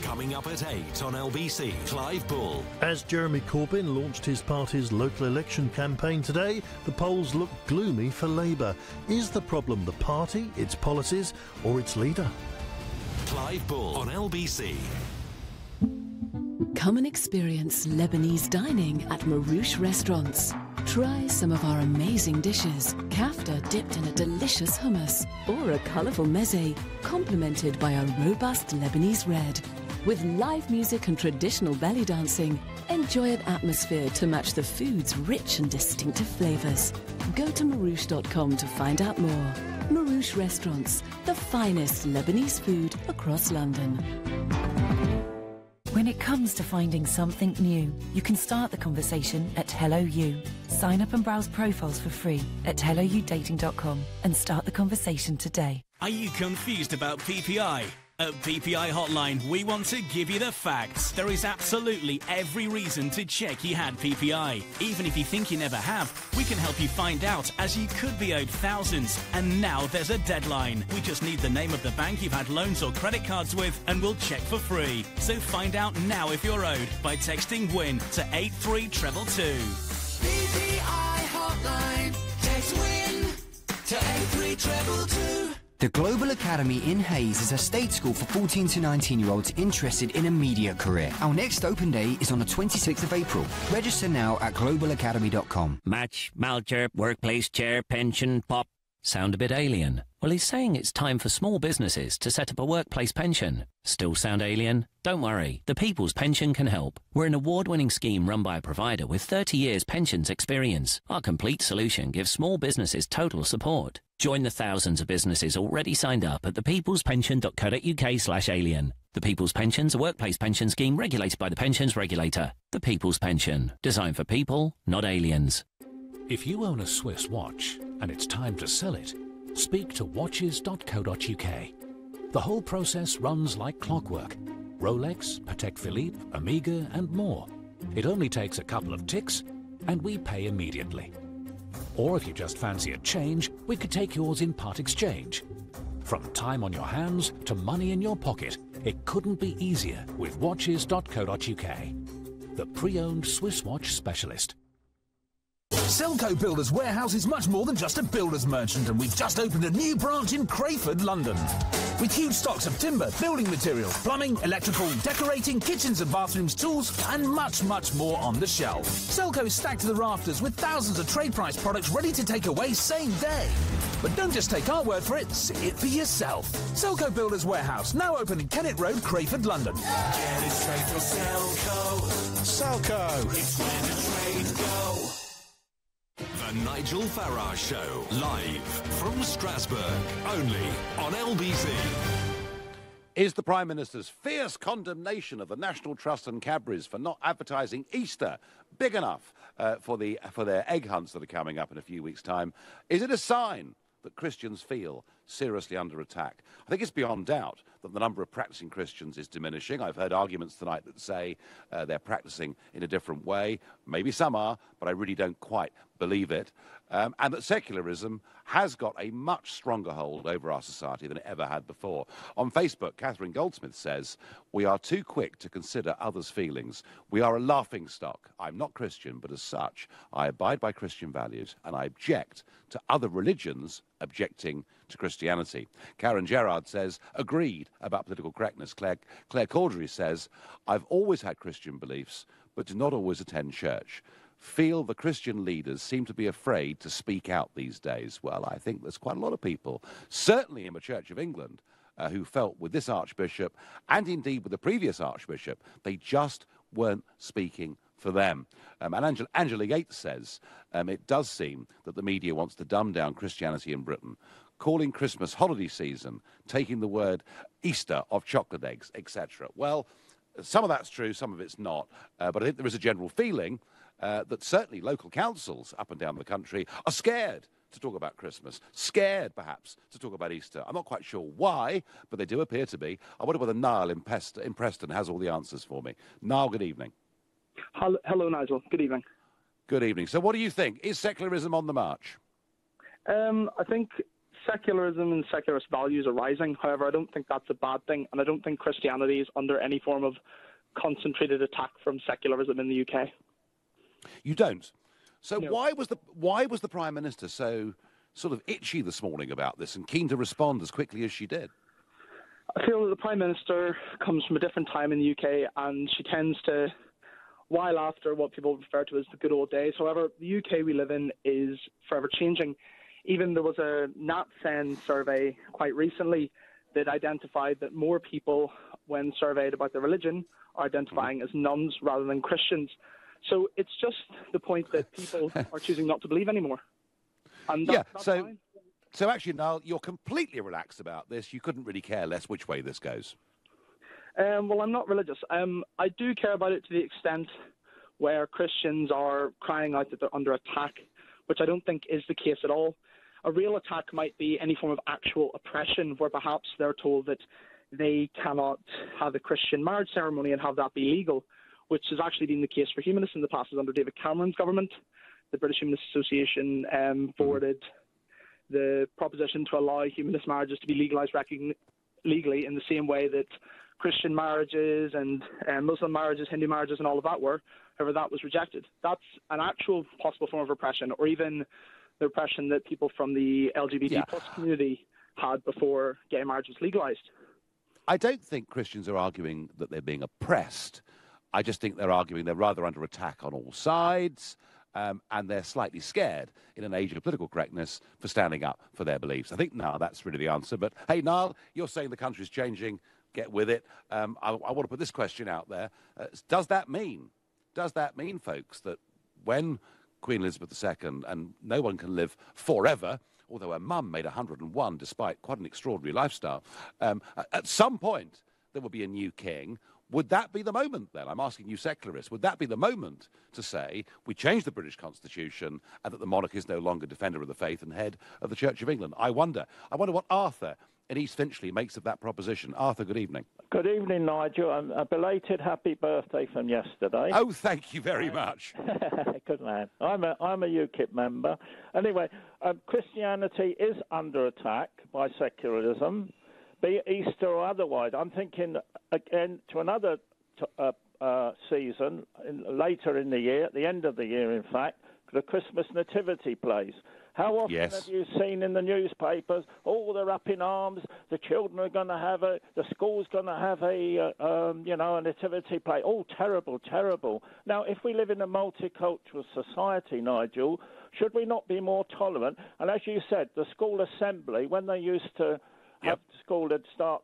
Coming up at 8 on LBC, Clive Bull. As Jeremy Corbyn launched his party's local election campaign today, the polls look gloomy for Labour. Is the problem the party, its policies, or its leader? Clive Bull on LBC. Come and experience Lebanese dining at Marouche Restaurants. Try some of our amazing dishes, kafta dipped in a delicious hummus, or a colourful meze, complemented by a robust Lebanese red. With live music and traditional belly dancing, enjoy an atmosphere to match the food's rich and distinctive flavours. Go to Marouche.com to find out more. Marouche Restaurants, the finest Lebanese food across London. When it comes to finding something new, you can start the conversation at Hello You. Sign up and browse profiles for free at helloyoudating.com and start the conversation today. Are you confused about PPI? At PPI Hotline, we want to give you the facts. There is absolutely every reason to check you had PPI. Even if you think you never have, we can help you find out, as you could be owed thousands. And now there's a deadline. We just need the name of the bank you've had loans or credit cards with, and we'll check for free. So find out now if you're owed by texting WIN to 83222. PPI Hotline. Text WIN to 83222. The Global Academy in Hayes is a state school for 14 to 19-year-olds interested in a media career. Our next open day is on the 26th of April. Register now at globalacademy.com. Match, Malcher, workplace chair, pension, pop. Sound a bit alien? Well, he's saying it's time for small businesses to set up a workplace pension. Still sound alien? Don't worry, the People's Pension can help. We're an award-winning scheme run by a provider with 30 years pensions experience. Our complete solution gives small businesses total support. Join the thousands of businesses already signed up at thepeoplespension.co.uk/alien. The People's Pension's a workplace pension scheme regulated by the Pensions Regulator. The People's Pension, designed for people, not aliens. If you own a Swiss watch and it's time to sell it, speak to watches.co.uk. The whole process runs like clockwork. Rolex, Patek Philippe, Omega and more. It only takes a couple of ticks and we pay immediately. Or if you just fancy a change, we could take yours in part exchange. From time on your hands to money in your pocket, it couldn't be easier with watches.co.uk. The pre-owned Swiss watch specialist. Selco Builders Warehouse is much more than just a builder's merchant, and we've just opened a new branch in Crayford, London. With huge stocks of timber, building materials, plumbing, electrical, decorating, kitchens and bathrooms, tools, and much, much more on the shelf. Selco is stacked to the rafters with thousands of trade price products ready to take away same day. But don't just take our word for it, see it for yourself. Selco Builders Warehouse, now open in Kennet Road, Crayford, London. Get it straight from Selco. Selco. It's where the trade go. The Nigel Farage Show, live from Strasbourg, only on LBC. Is the Prime Minister's fierce condemnation of the National Trust and Cadbury's for not advertising Easter big enough for their egg hunts that are coming up in a few weeks' time? Is it a sign that Christians feel seriously under attack? I think it's beyond doubt that the number of practicing Christians is diminishing. I've heard arguments tonight that say they're practicing in a different way. Maybe some are, but I really don't quite believe it. And that secularism has got a much stronger hold over our society than it ever had before. On Facebook, Catherine Goldsmith says, "We are too quick to consider others' feelings. We are a laughingstock. I'm not Christian, but as such, I abide by Christian values, and I object to other religions objecting to Christianity." Karen Gerard says, "Agreed about political correctness." Claire Caudry says, "I've always had Christian beliefs, but do not always attend church. Feel the Christian leaders seem to be afraid to speak out these days." Well, I think there's quite a lot of people, certainly in the Church of England, who felt with this Archbishop, and indeed with the previous Archbishop, they just weren't speaking for them. And Angela Yates says, it does seem that the media wants to dumb down Christianity in Britain, calling Christmas holiday season, taking the word Easter off chocolate eggs, etc. Well, some of that's true, some of it's not, but I think there is a general feeling that certainly local councils up and down the country are scared to talk about Christmas, scared perhaps to talk about Easter. I'm not quite sure why, but they do appear to be. I wonder whether Niall in Preston has all the answers for me. Niall, good evening. Hello, Nigel. Good evening. Good evening. So what do you think? Is secularism on the march? I think secularism and secularist values are rising. However, I don't think that's a bad thing, and I don't think Christianity is under any form of concentrated attack from secularism in the UK. You don't? So no. Why was the Prime Minister so sort of itchy this morning about this and keen to respond as quickly as she did? I feel that the Prime Minister comes from a different time in the UK, and she tends to while after what people refer to as the good old days. However, the UK we live in is forever changing. Even there was a NatSend survey quite recently that identified that more people when surveyed about their religion, are identifying as nuns rather than Christians. So it's just the point that people are choosing not to believe anymore. And that's fine. So actually, Niall, you're completely relaxed about this. You couldn't really care less which way this goes. Well, I'm not religious. I do care about it to the extent where Christians are crying out that they're under attack, which I don't think is the case at all. A real attack might be any form of actual oppression, where perhaps they're told that they cannot have a Christian marriage ceremony and have that be legal, which has actually been the case for humanists in the past. Under David Cameron's government, the British Humanist Association forwarded the proposition to allow humanist marriages to be legalised legally in the same way that Christian marriages and Muslim marriages, Hindu marriages and all of that were. However, that was rejected. That's an actual possible form of repression, or even the repression that people from the LGBT plus community had before gay marriage was legalised. I don't think Christians are arguing that they're being oppressed. I just think they're arguing they're rather under attack on all sides, and they're slightly scared in an age of political correctness for standing up for their beliefs. I think, Niall, that's really the answer. But, hey, Niall, you're saying the country's changing. Get with it. I want to put this question out there. Does that mean, folks, that when Queen Elizabeth II, and no one can live forever, although her mum made 101 despite quite an extraordinary lifestyle, at some point there will be a new king? Would that be the moment then? I'm asking you secularists. Would that be the moment to say we change the British Constitution and that the monarch is no longer defender of the faith and head of the Church of England? I wonder what Arthur in East Finchley makes of that proposition. Arthur, good evening. Good evening, Nigel. A belated happy birthday from yesterday. Oh, thank you very much. Good man. I'm a UKIP member. Anyway, Christianity is under attack by secularism, be it Easter or otherwise. I'm thinking again to another season later in the year, at the end of the year, in fact, the Christmas nativity plays. How often have you seen in the newspapers, they're up in arms, the children are going to have the school's going to have a nativity play. Oh, terrible, terrible. Now, if we live in a multicultural society, Nigel, should we not be more tolerant? And as you said, the school assembly, when they used to have school that start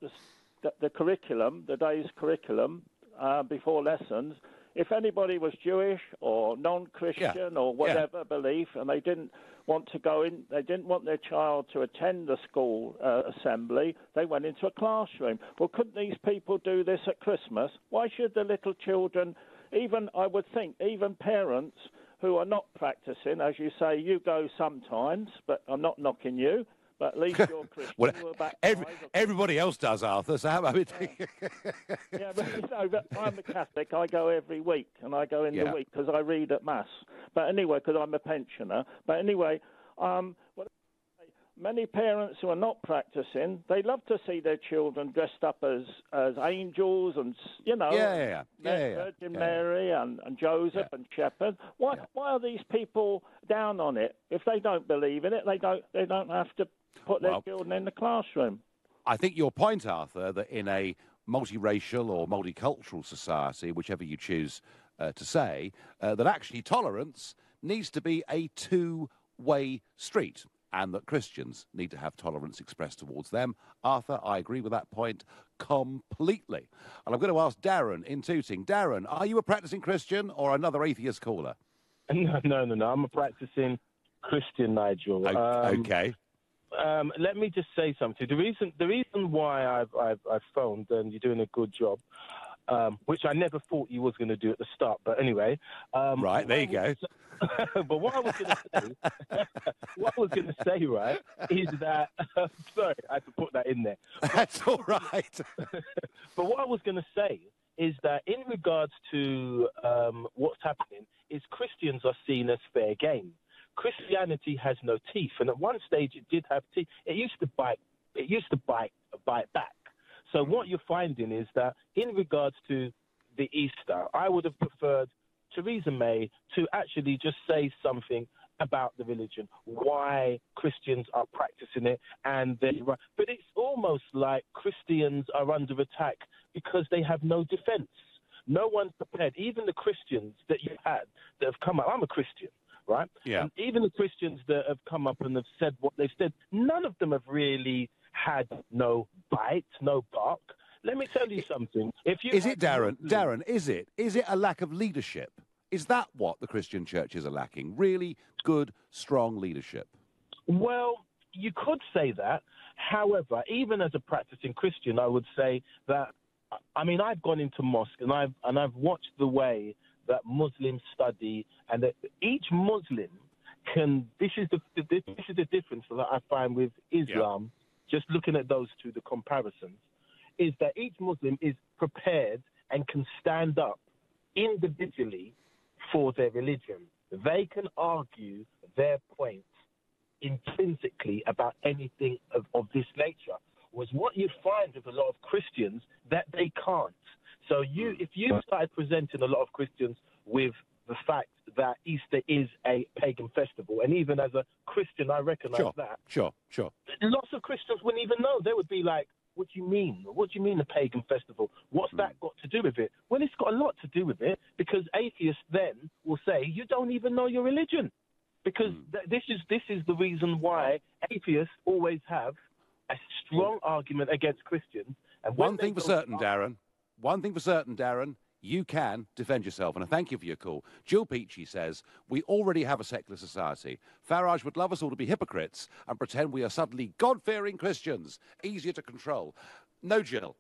the curriculum, the day's curriculum, before lessons, if anybody was Jewish or non-Christian or whatever belief, and they didn't want to go in, they didn't want their child to attend the school assembly, they went into a classroom. Well, couldn't these people do this at Christmas? Why should the little children, I would think, even parents who are not practicing, as you say, you go sometimes, but I'm not knocking you, but at least you're Christian. Well, everybody else does, Arthur, so how about it? But I'm a Catholic. I go every week, and I go in the week because I read at Mass. But anyway, because I'm a pensioner. But anyway, many parents who are not practicing, they love to see their children dressed up as angels and, Virgin Mary and Joseph and Shepherd. Why are these people down on it? If they don't believe in it, they don't have to put their children in the classroom. I think your point, Arthur, that in a multiracial or multicultural society, whichever you choose to say, that actually tolerance needs to be a two-way street, and that Christians need to have tolerance expressed towards them. Arthur, I agree with that point completely. And I'm going to ask Darren in Tooting. Darren, are you a practicing Christian or another atheist caller? No. I'm a practicing Christian, Nigel. Okay. Let me just say something. The reason why I've phoned, and you're doing a good job, which I never thought you was going to do at the start. But anyway, right, there you go. But what I was going to say, right, is that sorry, I had to put that in there. That's all right. But what I was going to say is that in regards to what's happening, is Christians are seen as fair game. Christianity has no teeth, and at one stage it did have teeth. It used to bite back. So what you're finding is that in regards to the Easter, I would have preferred Theresa May to actually just say something about the religion, why Christians are practicing it, but it's almost like Christians are under attack because they have no defense. No one's prepared. Even the Christians that you had that have come up, I'm a Christian, right? Yeah. And even the Christians that have come up and have said what they've said, none of them have really had no bite, no bark. let me tell you something. Is it, Darren? Darren, is it a lack of leadership? Is that what the Christian churches are lacking? Really good, strong leadership? Well, you could say that. However, even as a practicing Christian, I would say that, I mean, I've gone into mosque and I've watched the way that Muslims study, and that each Muslim can. This is the difference that I find with Islam. Yeah. Just looking at those two, the comparisons, is that each Muslim is prepared and can stand up individually for their religion. They can argue their points intrinsically about anything of this nature. Was what you find with a lot of Christians that they can't. So if you started presenting a lot of Christians with the fact that Easter is a pagan festival, and even as a Christian, I recognise that. Sure. Lots of Christians wouldn't even know. They would be like, what do you mean? What do you mean a pagan festival? What's that got to do with it? Well, it's got a lot to do with it, because atheists then will say, you don't even know your religion. Because this is the reason why atheists always have a strong argument against Christians. And one thing for certain, Darren, you can defend yourself, and I thank you for your call. Jill Peachy says, we already have a secular society. Farage would love us all to be hypocrites and pretend we are suddenly God-fearing Christians, easier to control. No, Jill,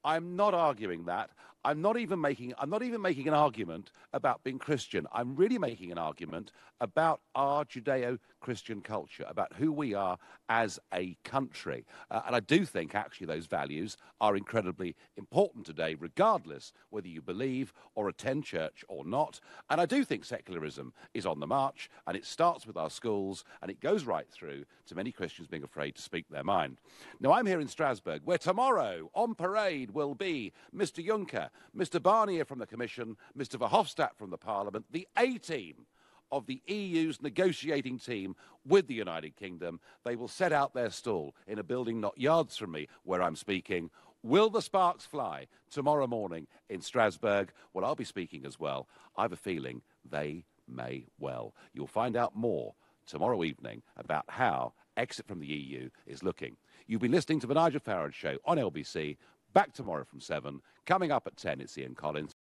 I'm not arguing that. I'm not even making an argument about being Christian. I'm really making an argument about our Judeo-Christian culture, about who we are as a country. And I do think, actually, those values are incredibly important today, regardless whether you believe or attend church or not. And I do think secularism is on the march, and it starts with our schools, and it goes right through to many Christians being afraid to speak their mind. Now, I'm here in Strasbourg, where tomorrow, on parade, will be Mr. Juncker, Mr. Barnier from the Commission, Mr. Verhofstadt from the Parliament, the A-team of the EU's negotiating team with the United Kingdom. They will set out their stall in a building not yards from me where I'm speaking. Will the sparks fly tomorrow morning in Strasbourg? Well, I'll be speaking as well. I have a feeling they may well. You'll find out more tomorrow evening about how exit from the EU is looking. You've been listening to The Nigel Farage Show on LBC. Back tomorrow from 7. Coming up at 10, it's Ian Collins.